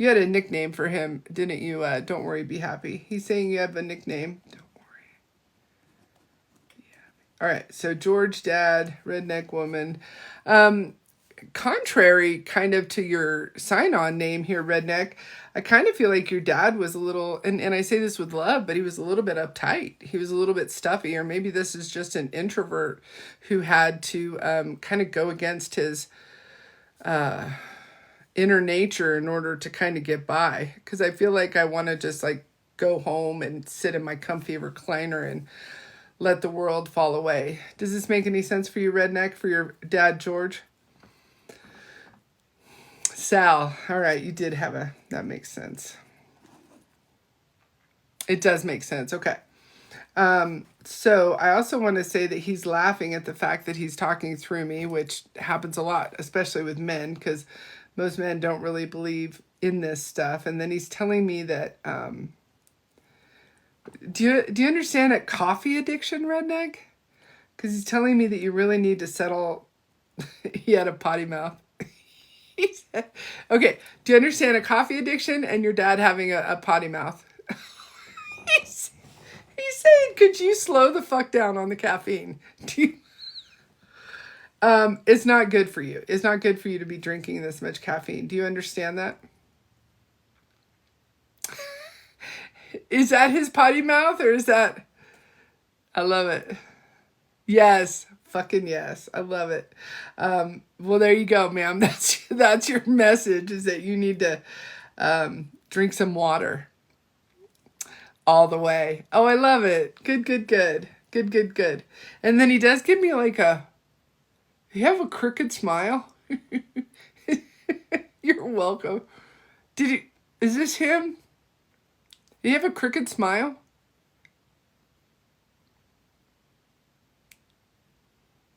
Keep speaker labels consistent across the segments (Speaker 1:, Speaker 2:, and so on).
Speaker 1: You had a nickname for him, didn't you? Don't worry, be happy. He's saying you have a nickname. Don't worry. All right, so George, dad, redneck woman. Contrary kind of to your sign-on name here, redneck, I kind of feel like your dad was a little, and I say this with love, but he was a little bit uptight. He was a little bit stuffy, or maybe this is just an introvert who had to kind of go against his inner nature in order to kind of get by. Because I feel like I want to just like go home and sit in my comfy recliner and let the world fall away. Does this make any sense for you, redneck, for your dad, George? Sal, all right, you did have that makes sense. It does make sense. Okay. So I also want to say that he's laughing at the fact that he's talking through me, which happens a lot, especially with men, because most men don't really believe in this stuff. And then he's telling me that, do you understand a coffee addiction, redneck? Because he's telling me that you really need to settle. He had a potty mouth. He said, okay, do you understand a coffee addiction and your dad having a potty mouth? he's saying, could you slow the fuck down on the caffeine? It's not good for you. It's not good for you to be drinking this much caffeine. Do you understand that? Is that his potty mouth or is that... I love it. Yes. Fucking yes. I love it. Well, there you go, ma'am. That's your message, is that you need to drink some water all the way. Oh, I love it. Good, good, good. Good, good, good. And then he does give me like you have a crooked smile? You're welcome. Is this him? Do you have a crooked smile?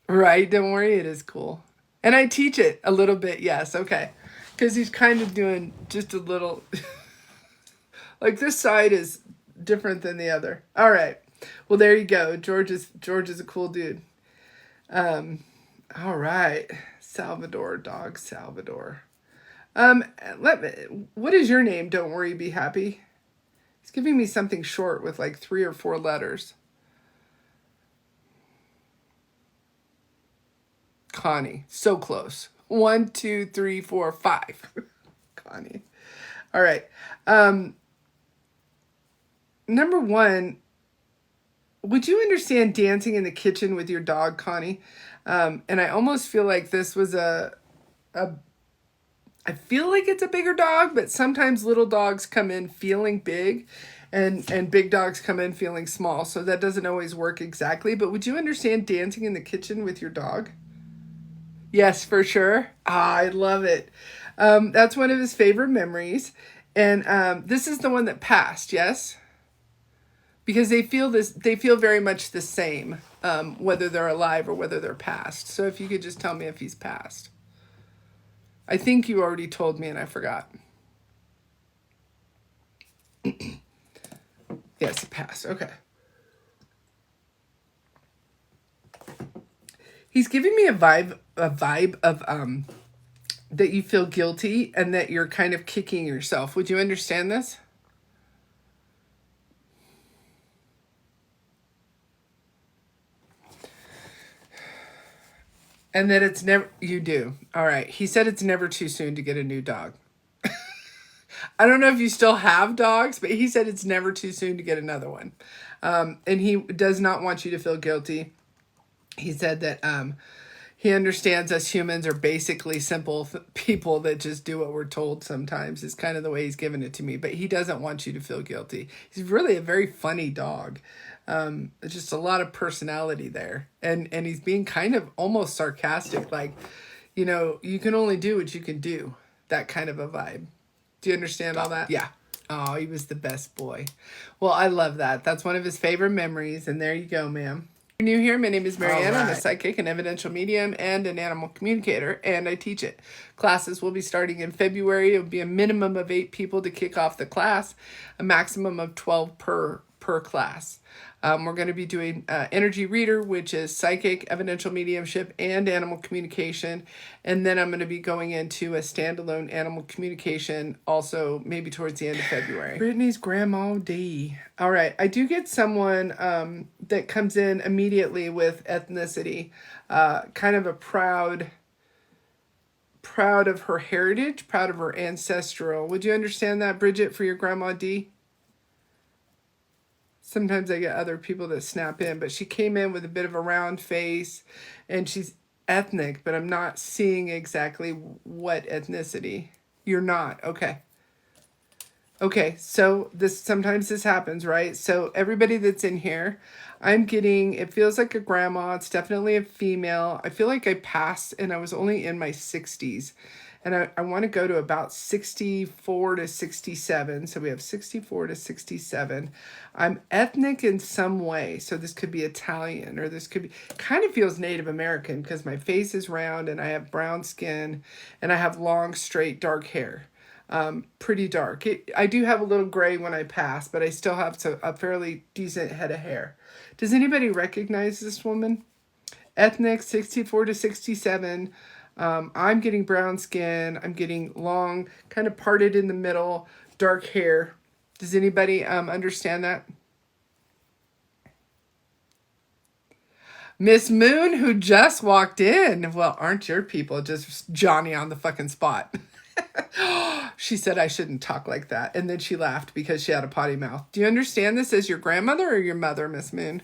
Speaker 1: Right, don't worry, it is cool. And I teach it a little bit, yes, okay. Because he's kind of doing just a little... like this side is different than the other. All right. Well, there you go. George is a cool dude. All right. Salvador, dog Salvador. What is your name? Don't worry, be happy. He's giving me something short with like 3 or 4 letters. Connie. So close. 1, 2, 3, 4, 5. Connie. All right. Number 1, would you understand dancing in the kitchen with your dog, Connie? And I almost feel like this was I feel like it's a bigger dog, but sometimes little dogs come in feeling big and big dogs come in feeling small. So that doesn't always work exactly. But would you understand dancing in the kitchen with your dog? Yes, for sure. Ah, I love it. That's one of his favorite memories. And this is the one that passed, yes? Because they feel very much the same, whether they're alive or whether they're passed. So if you could just tell me if he's passed. I think you already told me and I forgot. Yes, he passed. Okay. He's giving me a vibe of that you feel guilty and that you're kind of kicking yourself. Would you understand this? And that it's never, you do. All right. He said it's never too soon to get a new dog. I don't know if you still have dogs, but he said it's never too soon to get another one. And he does not want you to feel guilty. He said that he understands us humans are basically simple people that just do what we're told sometimes, is kind of the way he's given it to me. But he doesn't want you to feel guilty. He's really a very funny dog. Just a lot of personality there. And he's being kind of almost sarcastic, like, you can only do what you can do. That kind of a vibe. Do you understand all that? Yeah. Oh, he was the best boy. Well, I love that. That's one of his favorite memories. And there you go, ma'am. If you're new here, my name is Marianne. Right. I'm a psychic, an evidential medium, and an animal communicator, and I teach it. Classes will be starting in February. It will be a minimum of 8 people to kick off the class, a maximum of 12 per per class. We're going to be doing energy reader, which is psychic, evidential mediumship, and animal communication. And then I'm going to be going into a standalone animal communication also maybe towards the end of February. Brittany's Grandma D. All right. I do get someone that comes in immediately with ethnicity, kind of a proud of her heritage, proud of her ancestral. Would you understand that, Bridget, for your Grandma D? Sometimes I get other people that snap in, but she came in with a bit of a round face and she's ethnic, but I'm not seeing exactly what ethnicity. You're not. Okay. Okay, so sometimes this happens, right? So everybody that's in here, I'm getting, it feels like a grandma. It's definitely a female. I feel like I passed and I was only in my 60s. And I want to go to about 64 to 67. So we have 64 to 67. I'm ethnic in some way. So this could be Italian or this could be, kind of feels Native American because my face is round and I have brown skin and I have long, straight, dark hair. Pretty dark. I do have a little gray when I pass, but I still have a fairly decent head of hair. Does anybody recognize this woman? Ethnic, 64 to 67. I'm getting brown skin. I'm getting long, kind of parted in the middle, dark hair. Does anybody understand that? Miss Moon, who just walked in. Well, aren't your people just Johnny on the fucking spot? She said I shouldn't talk like that. And then she laughed because she had a potty mouth. Do you understand this as your grandmother or your mother, Miss Moon?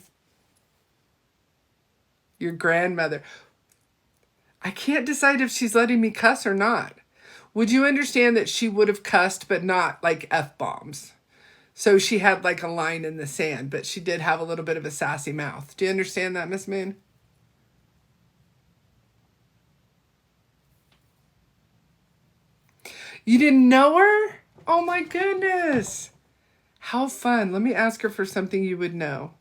Speaker 1: Your grandmother. I can't decide if she's letting me cuss or not. Would you understand that she would have cussed, but not like F-bombs? So she had like a line in the sand, but she did have a little bit of a sassy mouth. Do you understand that, Miss Moon? You didn't know her? Oh my goodness. How fun. Let me ask her for something you would know.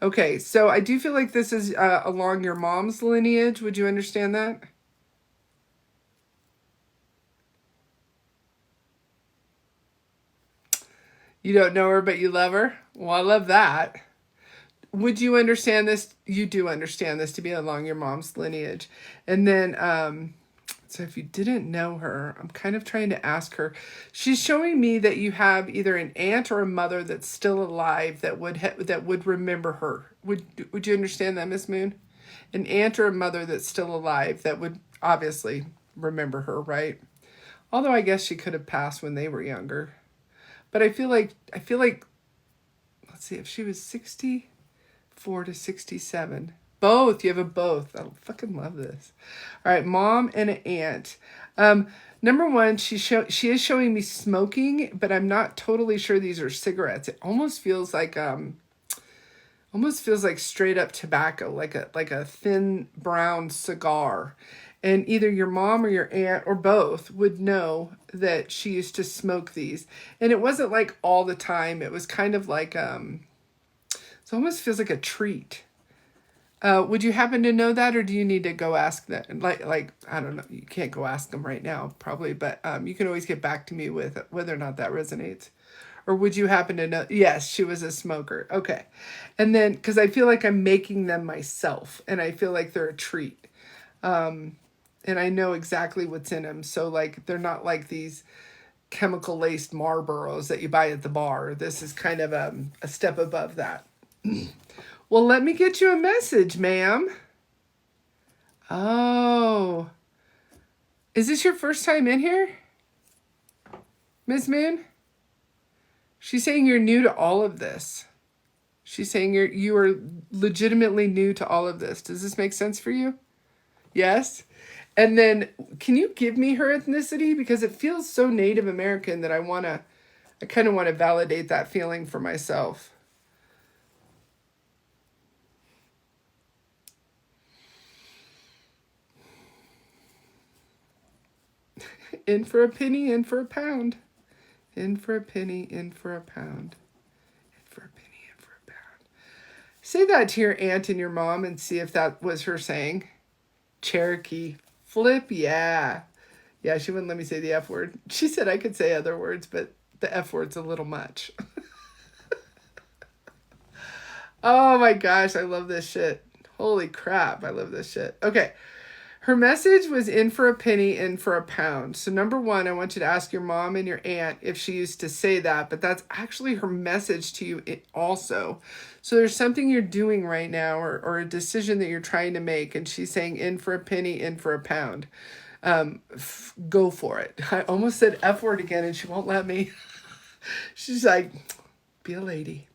Speaker 1: Okay, so I do feel like this is along your mom's lineage. Would you understand that? You don't know her, but you love her? Well, I love that. Would you understand this? You do understand this to be along your mom's lineage. And then, so if you didn't know her, I'm kind of trying to ask her. She's showing me that you have either an aunt or a mother that's still alive that would remember her. Would you understand that, Miss Moon? An aunt or a mother that's still alive that would obviously remember her, right? Although I guess she could have passed when they were younger. But I feel like let's see, if she was 64 to 67. Both. You have a both. I fucking love this. All right, mom and an aunt. Number one, she is showing me smoking, but I'm not totally sure these are cigarettes. It almost feels like straight up tobacco, like a thin brown cigar. And either your mom or your aunt or both would know that she used to smoke these. And it wasn't like all the time. It was kind of like it almost feels like a treat. Would you happen to know that, or do you need to go ask that? Like I don't know. You can't go ask them right now, probably, but you can always get back to me with whether or not that resonates. Or would you happen to know? Yes, she was a smoker. Okay, and then because I feel like I'm making them myself, and I feel like they're a treat, and I know exactly what's in them. So like they're not like these chemical laced Marlboros that you buy at the bar. This is kind of a step above that. Well, let me get you a message, ma'am. Oh. Is this your first time in here? Miss Moon? She's saying you're new to all of this. She's saying you are legitimately new to all of this. Does this make sense for you? Yes? And then can you give me her ethnicity? Because it feels so Native American that I kind of want to validate that feeling for myself. In for a penny, in for a pound. In for a penny, in for a pound. In for a penny, in for a pound. Say that to your aunt and your mom and see if that was her saying. Cherokee. Flip, yeah. Yeah, she wouldn't let me say the F word. She said I could say other words, but the F word's a little much. Oh my gosh, I love this shit. Holy crap, I love this shit. Okay. Her message was in for a penny, in for a pound. So number one, I want you to ask your mom and your aunt if she used to say that, but that's actually her message to you also. So there's something you're doing right now, or a decision that you're trying to make, and she's saying in for a penny, in for a pound. Go for it. I almost said F word again and she won't let me. She's like, be a lady.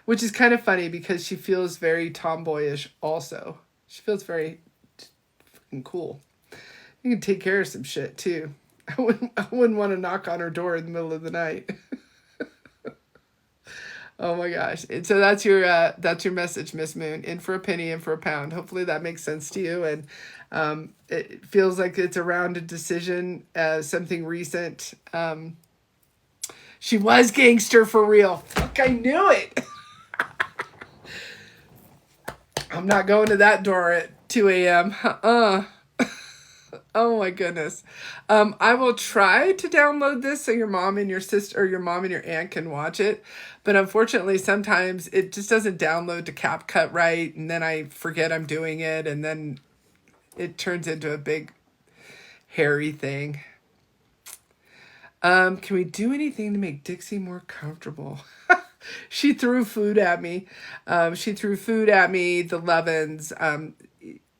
Speaker 1: Which is kind of funny because she feels very tomboyish also. She feels very fucking cool. You can take care of some shit too. I wouldn't want to knock on her door in the middle of the night. Oh my gosh. And so that's your message, Miss Moon. In for a penny, in for a pound. Hopefully that makes sense to you. And it feels like it's around a decision, something recent. She was gangster for real. Fuck, I knew it. I'm not going to that door at 2 a.m. Oh my goodness. I will try to download this so your mom and your sister, or your mom and your aunt, can watch it. But unfortunately, sometimes it just doesn't download to CapCut right. And then I forget I'm doing it. And then it turns into a big hairy thing. Can we do anything to make Dixie more comfortable? She threw food at me. The Levens.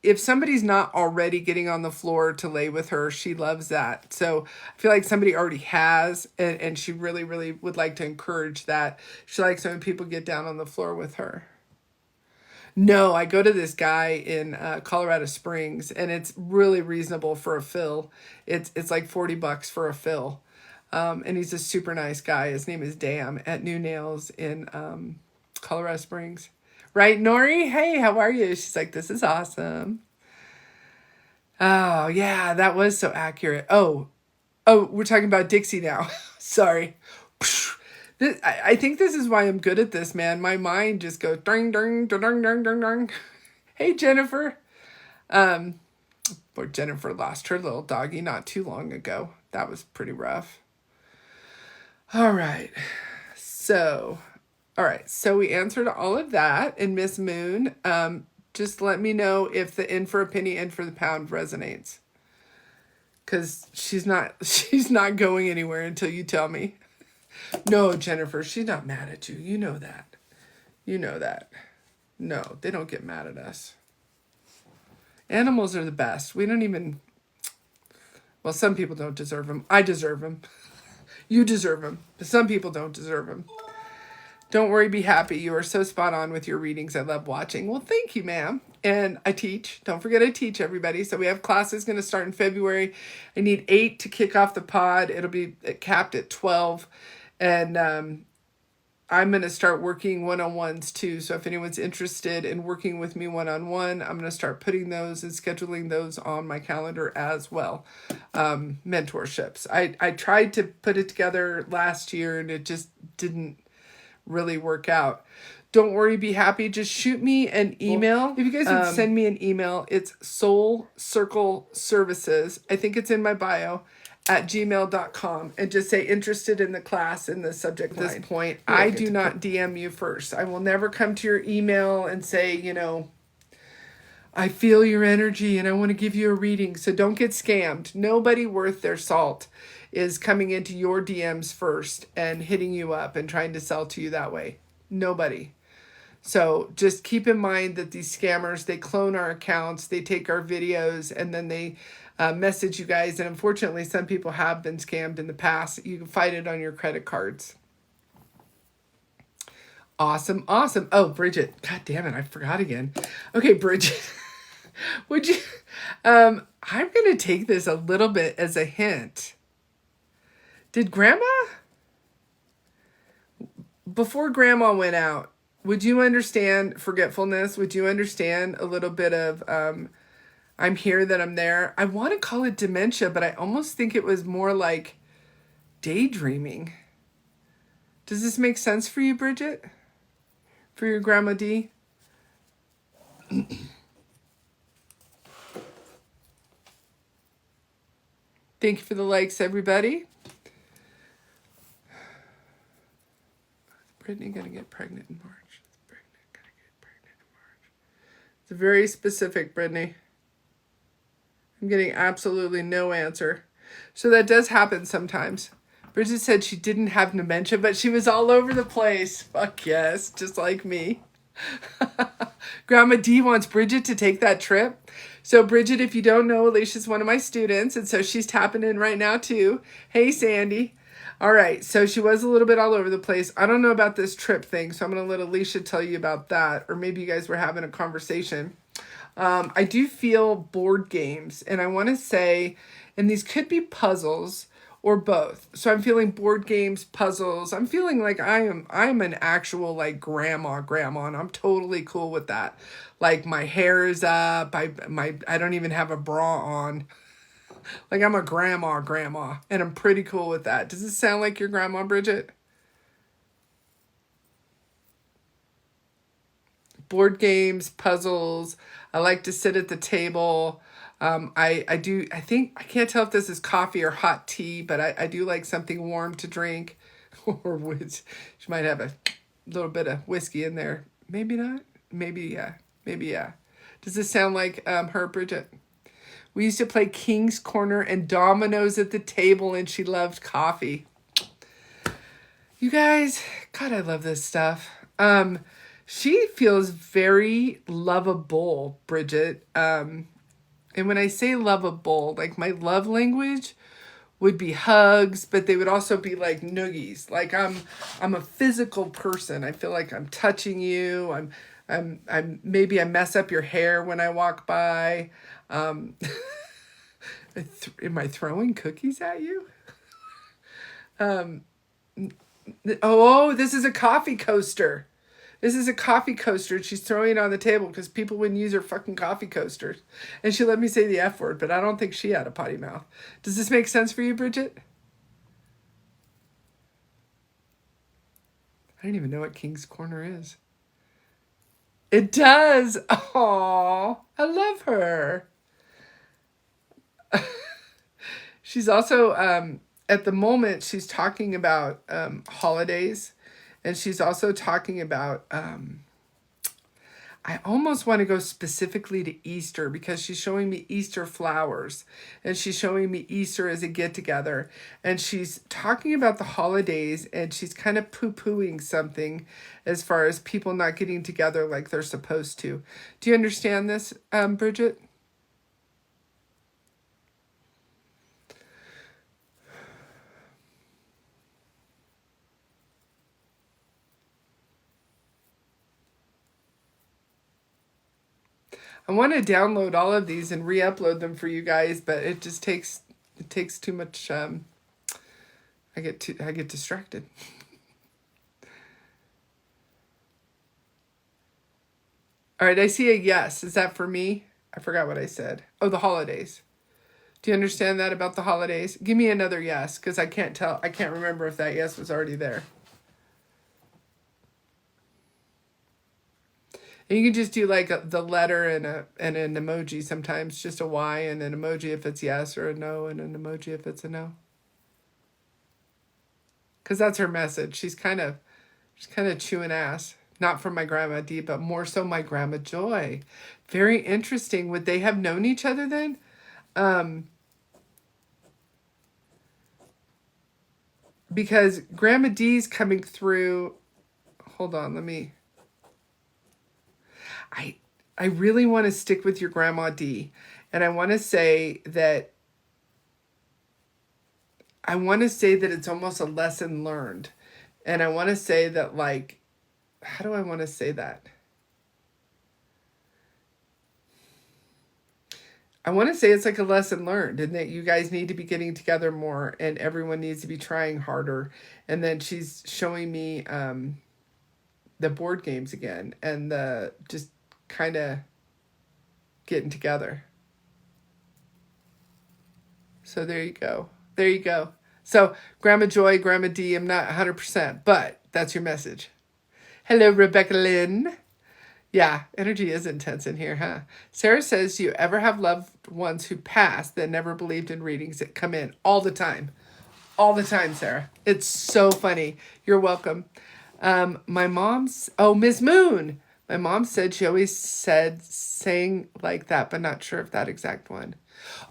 Speaker 1: If somebody's not already getting on the floor to lay with her, she loves that. So I feel like somebody already has, and she really, really would like to encourage that. She likes when people get down on the floor with her. No, I go to this guy in Colorado Springs, and it's really reasonable for a fill. It's like $40 for a fill. And he's a super nice guy. His name is Dan at New Nails in Colorado Springs. Right, Nori? Hey, how are you? She's like, this is awesome. Oh, yeah, that was so accurate. Oh, we're talking about Dixie now. Sorry. I think this is why I'm good at this, man. My mind just goes ding, ding, ding, ding, ding, ding, ding. Hey, Jennifer. Poor Jennifer lost her little doggy not too long ago. That was pretty rough. All right. So we answered all of that. And Miss Moon, just let me know if the in for a penny, in for the pound resonates. Because she's not going anywhere until you tell me. No, Jennifer, she's not mad at you. You know that. You know that. No, they don't get mad at us. Animals are the best. We don't even... Well, some people don't deserve them. I deserve them. You deserve them. But some people don't deserve them. Don't worry, be happy. You are so spot on with your readings. I love watching. Well, thank you, ma'am. And I teach. Don't forget I teach, everybody. So we have classes going to start in February. I need 8 to kick off the pod. It'll be capped at 12. And I'm going to start working one-on-ones too. So if anyone's interested in working with me one-on-one, I'm going to start putting those and scheduling those on my calendar as well. Mentorships. I tried to put it together last year and it just didn't really work out. Don't worry, be happy. Just shoot me an email. If you guys would send me an email, it's Soul Circle Services. I think it's in my bio at gmail.com, and just say interested in the class in the subject line. At this point, I do not DM you first. I will never come to your email and say, I feel your energy and I want to give you a reading. So don't get scammed. Nobody worth their salt is coming into your DMs first and hitting you up and trying to sell to you that way. Nobody. So just keep in mind that these scammers, they clone our accounts, they take our videos, and then they message you guys. And unfortunately, some people have been scammed in the past. You can fight it on your credit cards. Awesome. Oh, Bridget. God damn it. I forgot again. Okay, Bridget. Would you... I'm going to take this a little bit as a hint. Did Grandma... Before Grandma went out, would you understand forgetfulness? Would you understand a little bit of I'm here, that I'm there? I want to call it dementia, but I almost think it was more like daydreaming. Does this make sense for you, Bridget? For your Grandma D? Thank you for the likes, everybody. Brittany gonna get pregnant in March. It's very specific, Brittany. I'm getting absolutely no answer. So that does happen sometimes. Bridget said she didn't have dementia, but she was all over the place. Fuck yes, just like me. Grandma D wants Bridget to take that trip. So Bridget, if you don't know, Alicia's one of my students, and so she's tapping in right now too. Hey, Sandy. All right, so she was a little bit all over the place. I don't know about this trip thing, so I'm going to let Alicia tell you about that, or maybe you guys were having a conversation. I do feel board games, and I want to say, and these could be puzzles or both. So I'm feeling board games, puzzles. I'm feeling like I'm an actual like grandma, and I'm totally cool with that. Like my hair is up. I don't even have a bra on. Like I'm a grandma, and I'm pretty cool with that. Does it sound like your grandma, Bridget? Board games, puzzles. I like to sit at the table. I think, I can't tell if this is coffee or hot tea, but I do like something warm to drink. Or which she might have a little bit of whiskey in there. Maybe not. Maybe yeah. Maybe yeah. Does this sound like her, Bridget? We used to play King's Corner and dominoes at the table, and she loved coffee. You guys, God, I love this stuff. She feels very lovable, Bridget. And when I say lovable, like my love language would be hugs, but they would also be like noogies. Like I'm a physical person. I feel like I'm touching you. I'm maybe I mess up your hair when I walk by. Am I throwing cookies at you? Oh, this is a coffee coaster. This is a coffee coaster. She's throwing it on the table because people wouldn't use her fucking coffee coasters. And she let me say the F word, but I don't think she had a potty mouth. Does this make sense for you, Bridget? I don't even know what King's Corner is. It does. Oh, I love her. She's also, at the moment, she's talking about holidays. And she's also talking about, I almost want to go specifically to Easter because she's showing me Easter flowers and she's showing me Easter as a get together. And she's talking about the holidays and she's kind of poo-pooing something as far as people not getting together like they're supposed to. Do you understand this, Bridget? I want to download all of these and re-upload them for you guys, but it just takes too much. I get distracted. All right, I see a yes. Is that for me? I forgot what I said. Oh, the holidays. Do you understand that about the holidays? Give me another yes, because I can't tell. I can't remember if that yes was already there. And you can just do like the letter and an emoji sometimes, just a Y and an emoji if it's yes, or a no and an emoji if it's a no. Because that's her message. She's kind of chewing ass. Not from my grandma Dee, but more so my grandma Joy. Very interesting. Would they have known each other then? Because Grandma Dee's coming through. Hold on, let me. I really want to stick with your Grandma D. And I want to say that it's almost a lesson learned. And I want to say that, like, how do I want to say that? I want to say it's like a lesson learned and that you guys need to be getting together more and everyone needs to be trying harder. And then she's showing me the board games again and the just kind of getting together. So there you go. There you go. So Grandma Joy, Grandma D, I'm not 100%, but that's your message. Hello, Rebecca Lynn. Yeah, energy is intense in here, huh? Sarah says, do you ever have loved ones who passed that never believed in readings that come in all the time? All the time, Sarah. It's so funny. You're welcome. My mom's, oh, Miss Moon. My mom said she always said saying like that, but not sure if that exact one.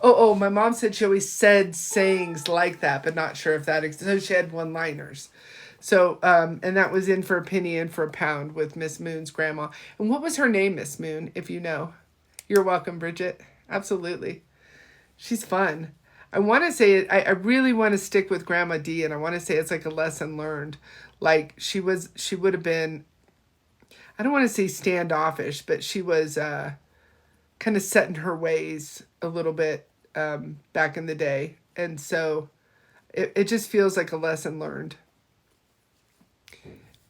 Speaker 1: Oh, my mom said she always said sayings like that, but not sure if that so she had one-liners. So, and that was in for a penny, in for a pound with Miss Moon's grandma. And what was her name, Miss Moon, if you know? You're welcome, Bridget. Absolutely. She's fun. I want to say it, I really want to stick with Grandma D, and I want to say it's like a lesson learned. Like she would have been, I don't want to say standoffish, but she was kind of set in her ways a little bit back in the day. And so it just feels like a lesson learned.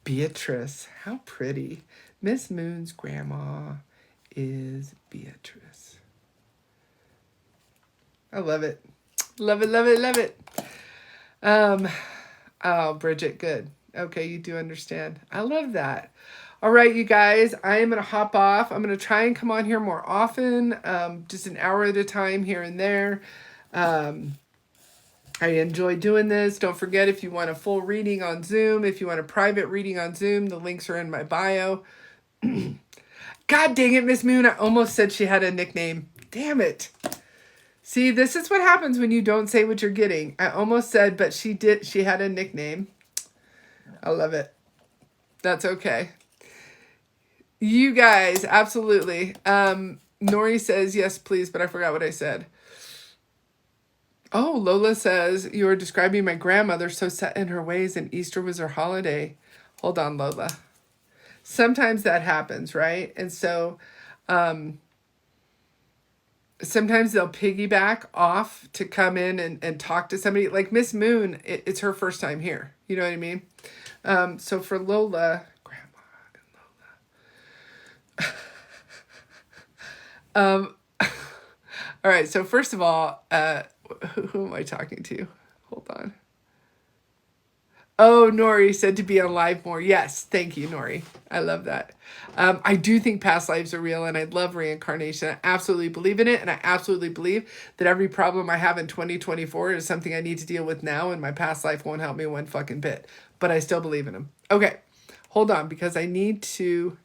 Speaker 1: Beatrice, how pretty. Miss Moon's grandma is Beatrice. I love it. Love it, love it, love it. Oh, Bridget, good. Okay, you do understand. I love that. All right, you guys, I am going to hop off. I'm going to try and come on here more often, just an hour at a time here and there. I enjoy doing this. Don't forget, if you want a full reading on Zoom, if you want a private reading on Zoom, the links are in my bio. God dang it, Miss Moon. I almost said she had a nickname. Damn it. See, this is what happens when you don't say what you're getting. I almost said, but she did. She had a nickname. I love it. That's okay. You guys, absolutely. Nori says, yes, please, but I forgot what I said. Oh, Lola says, you are describing my grandmother so set in her ways and Easter was her holiday. Hold on, Lola. Sometimes that happens, right? And so sometimes they'll piggyback off to come in and talk to somebody. Like Miss Moon, it's her first time here. You know what I mean? So for Lola, Grandma and Lola. All right, so first of all, who am I talking to? Hold on. Oh, Nori said to be on live more. Yes, thank you, Nori. I love that. I do think past lives are real, and I love reincarnation. I absolutely believe in it, and I absolutely believe that every problem I have in 2024 is something I need to deal with now, and my past life won't help me one fucking bit. But I still believe in them. Okay, hold on, because I need to...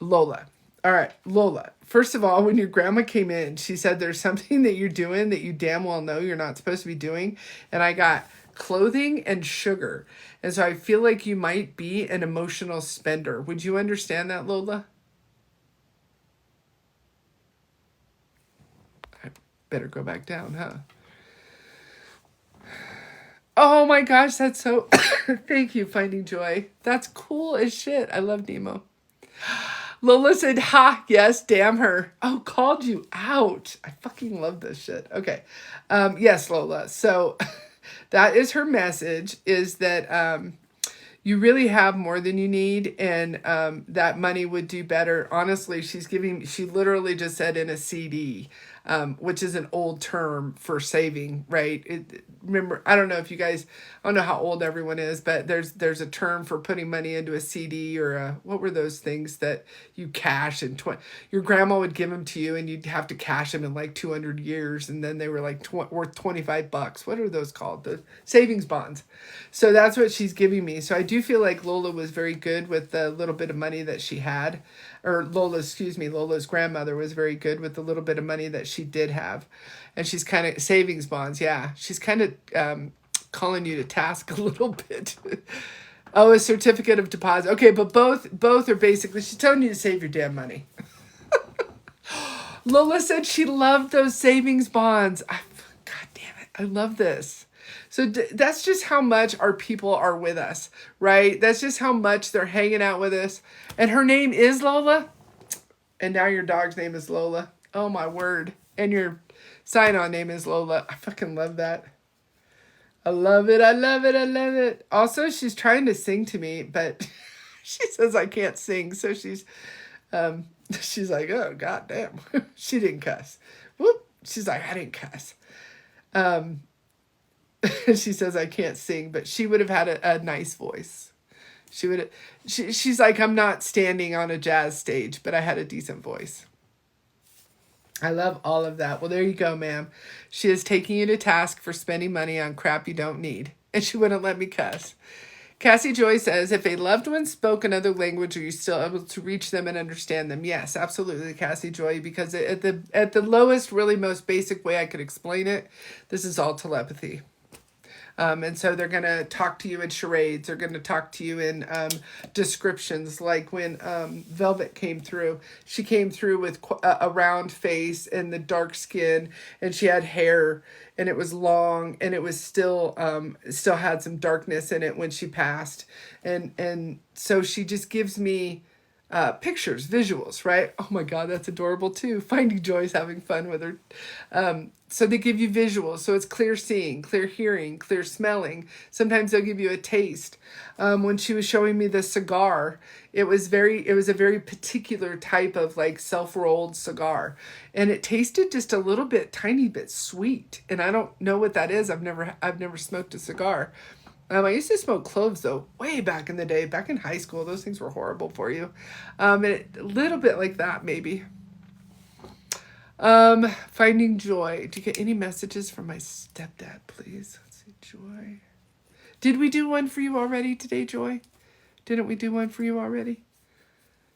Speaker 1: Lola. All right, Lola. First of all, when your grandma came in, she said there's something that you're doing that you damn well know you're not supposed to be doing. And I got clothing and sugar. And so I feel like you might be an emotional spender. Would you understand that, Lola? I better go back down, huh? Oh my gosh, that's so... Thank you, Finding Joy. That's cool as shit. I love Nemo. Lola said, ha, yes, damn her. Oh, called you out. I fucking love this shit. Okay. Yes, Lola. So that is her message, is that you really have more than you need, and that money would do better. Honestly, she literally just said in a CD, which is an old term for saving, right? Remember, I don't know if you guys, I don't know how old everyone is, but there's a term for putting money into a CD or what were those things that you cash in your grandma would give them to you and you'd have to cash them in like 200 years. And then they were like worth $25. What are those called? The savings bonds. So that's what she's giving me. So I do feel like Lola was very good with the little bit of money that she had, or Lola's grandmother was very good with the little bit of money that she did have. And she's kind of, savings bonds, yeah. She's kind of calling you to task a little bit. Oh, a certificate of deposit. Okay, but both are basically, she's telling you to save your damn money. Lola said she loved those savings bonds. God damn it, I love this. So that's just how much our people are with us, right? That's just how much they're hanging out with us. And her name is Lola. And now your dog's name is Lola. Oh my word. And your sign-on name is Lola. I fucking love that. I love it. I love it. I love it. Also, she's trying to sing to me, but she says I can't sing. So she's like, oh, god damn. She didn't cuss. Whoop. She's like, I didn't cuss. She says I can't sing, but she would have had a nice voice. She's like, I'm not standing on a jazz stage, but I had a decent voice. I love all of that. Well, there you go, ma'am. She is taking you to task for spending money on crap you don't need. And she wouldn't let me cuss. Cassie Joy says, if a loved one spoke another language, are you still able to reach them and understand them? Yes, absolutely, Cassie Joy, because at the lowest, really most basic way I could explain it, this is all telepathy. And so they're going to talk to you in charades. They're going to talk to you in descriptions. Like when Velvet came through, she came through with a round face and the dark skin, and she had hair, and it was long, and it was still had some darkness in it when she passed. And so she just gives me pictures, visuals, right? Oh my God, that's adorable too. Finding Joy's having fun with her. So they give you visuals. So it's clear seeing, clear hearing, clear smelling. Sometimes they'll give you a taste. When she was showing me the cigar, it was a very particular type of like self-rolled cigar. And it tasted just a little bit, tiny bit sweet. And I don't know what that is. I've never smoked a cigar. I used to smoke cloves though, way back in the day, back in high school. Those things were horrible for you. A little bit like that, maybe. Finding Joy. Do you get any messages from my stepdad, please? Let's see, Joy. Did we do one for you already today, Joy? Didn't we do one for you already?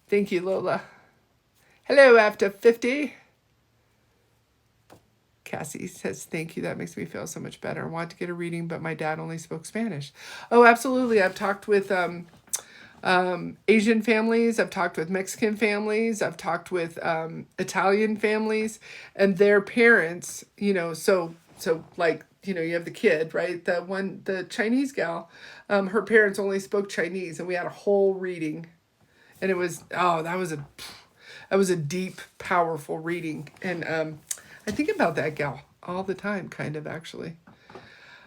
Speaker 1: Thank you, Lola. Hello, after 50. Cassie says, thank you. That makes me feel so much better. I want to get a reading, but my dad only spoke Spanish. Oh, absolutely. I've talked with Asian families. I've talked with Mexican families. I've talked with Italian families and their parents, so like, you have the kid, right? The Chinese gal, her parents only spoke Chinese, and we had a whole reading, and it was, that was a deep, powerful reading. And I think about that gal all the time, kind of, actually.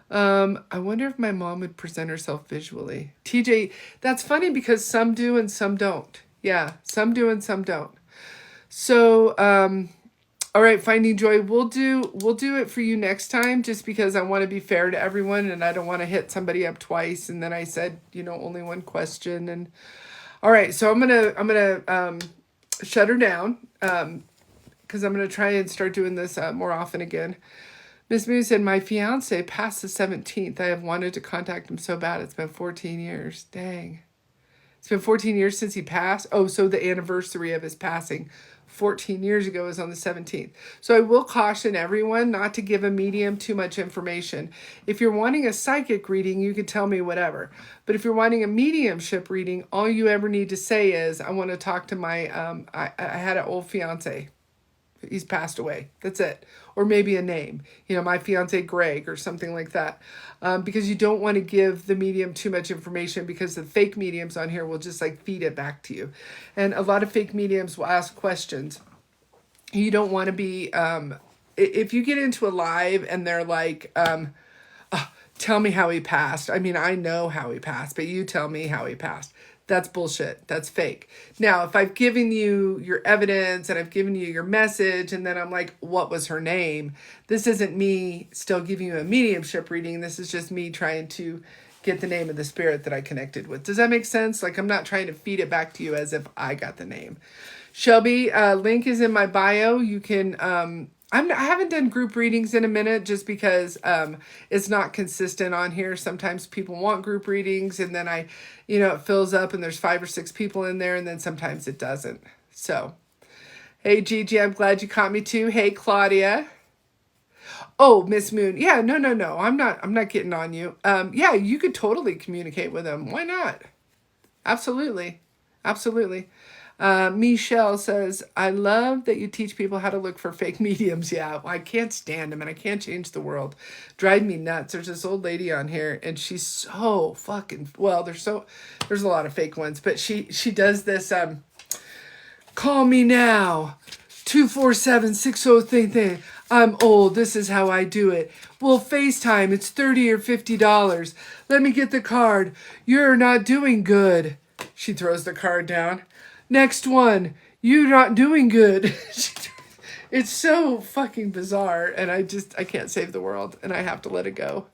Speaker 1: I wonder if my mom would present herself visually. TJ, that's funny because some do and some don't. Yeah, some do and some don't. So, all right, Finding Joy, we'll do it for you next time, just because I want to be fair to everyone and I don't want to hit somebody up twice. And then I said, only one question. And all right, so I'm gonna shut her down because I'm gonna try and start doing this more often again. Miss Moon said, my fiance passed the 17th. I have wanted to contact him so bad. It's been 14 years. Dang. It's been 14 years since he passed. Oh, so the anniversary of his passing 14 years ago is on the 17th. So I will caution everyone not to give a medium too much information. If you're wanting a psychic reading, you can tell me whatever. But if you're wanting a mediumship reading, all you ever need to say is, I want to talk to my, I had an old fiance. He's passed away. That's it. Or maybe a name, my fiance Greg or something like that. Because you don't want to give the medium too much information, because the fake mediums on here will just like feed it back to you. And a lot of fake mediums will ask questions. You don't want to be, if you get into a live and they're like, tell me how he passed. I mean, I know how he passed, but you tell me how he passed. That's bullshit. That's fake. Now, if I've given you your evidence and I've given you your message and then I'm like, what was her name? This isn't me still giving you a mediumship reading. This is just me trying to get the name of the spirit that I connected with. Does that make sense? Like, I'm not trying to feed it back to you as if I got the name. Shelby, link is in my bio. You can, I haven't done group readings in a minute just because it's not consistent on here. Sometimes people want group readings and then it fills up and there's 5 or 6 people in there, and then sometimes it doesn't. So, hey Gigi, I'm glad you caught me too. Hey Claudia. Oh, Miss Moon. Yeah, no. I'm not getting on you. Yeah, you could totally communicate with them. Why not? Absolutely. Michelle says, I love that you teach people how to look for fake mediums. Yeah, I can't stand them and I can't change the world. Drive me nuts. There's this old lady on here and she's so fucking, well, there's a lot of fake ones, but she does this, call me now, 247-60 thing. I'm old. This is how I do it. Well, FaceTime, it's $30 or $50. Let me get the card. You're not doing good. She throws the card down. Next one, you're not doing good. It's so fucking bizarre, and I can't save the world, and I have to let it go.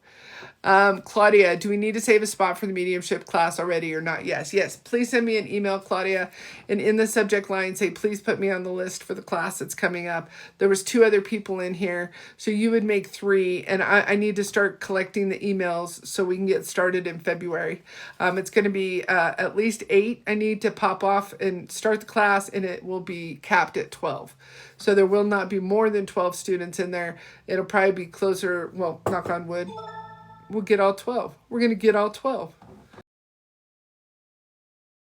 Speaker 1: Claudia, do we need to save a spot for the mediumship class already or not? Yes. Please send me an email, Claudia, and in the subject line say, please put me on the list for the class that's coming up. There was 2 other people in here, so you would make 3, and I need to start collecting the emails so we can get started in February. It's going to be at least 8 I need to pop off and start the class, and it will be capped at 12. So there will not be more than 12 students in there. It'll probably be closer, well, knock on wood, we'll get all 12. We're going to get all 12.